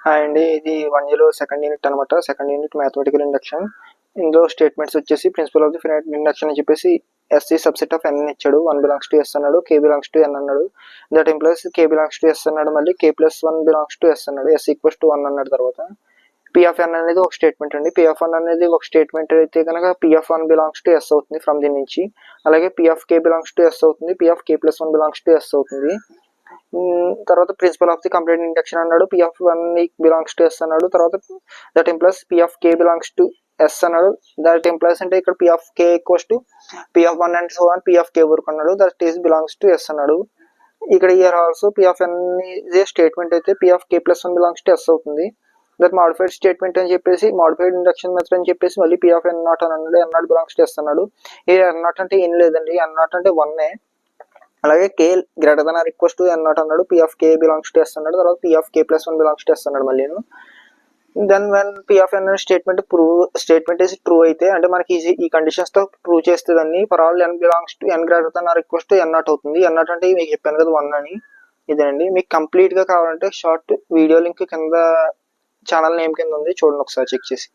Hi అండి. ఇది 1Gలో సెకండ్ యూనిట్ అనమాట. Second unit mathematical induction. ఇందులో స్టేట్మెంట్స్ వచ్చేసి principle of the finite induction అని చెప్పేసి ఎస్సీ సబ్సెట్ ఆఫ్ ఎన్ ఇచ్చాడు. 1 బిలాంగ్స్ టు ఎస్ అన్నాడు, కే బిలాంగ్స్ టు ఎన్ అన్నాడు. That implies K belongs to S అన్నాడు, మళ్ళీ K plus 1 belongs to S అన్నాడు. ఎస్ ఈక్వల్స్ టు 1 అన్నాడు. తర్వాత పీ ఆఫ్ ఎన్ అనేది ఒక స్టేట్మెంట్ అండి. పీ ఆఫ్ 1 అనేది ఒక స్టేట్మెంట్ అయితే కనుక P of 1 belongs to S అవుతుంది ఫ్రమ్ దీని నుంచి. అలాగే P of K belongs to S అవుతుంది, P of K plus 1 belongs to S అవుతుంది. తర్వాత principle of the complete induction అన్నాడు. P of 1 belongs to S అన్నాడు. తర్వాత that implies P of K belongs to S అన్నాడు. That implies అంటే ఇక్కడ P of K equals to P of 1 and so on P of K వరకు అన్నాడు. That is belongs to S అన్నాడు. ఇక్కడ here also P of N ఇదే statement అయితే P of K plus 1 belongs to S అవుతుంది. That modified statement అని చెప్పేసి modified induction method అని చెప్పేసి మళ్ళీ పీ ఆఫ్ ఎన్ నాట్ అని అన్నాడు. N naught belongs to S అన్నాడు. ఈ ఎన్ నాట్ అంటే ఏం లేదండి, ఎన్ నాట్ అంటే 1. అలాగే K greater than or equals to N not అన్నాడు. P of K belongs to S అన్నాడు. తర్వాత P of K plus 1 belongs to S అన్నాడు మళ్ళీ. Then when P of N statement is true అయితే అంటే మనకి ఈ కండిషన్స్ తో ప్రూవ్ చేస్తుందండి. For all N belongs to N greater than or equals to N not అవుతుంది. ఎన్ నాట్ అంటే మీకు చెప్పాను కదా 1 అని. ఇదేనండి. మీకు కంప్లీట్ గా కావాలంటే షార్ట్ వీడియో లింక్ కింద ఛానల్ నేమ్ కింద ఉంది, చూడండి ఒకసారి చెక్ చేసి.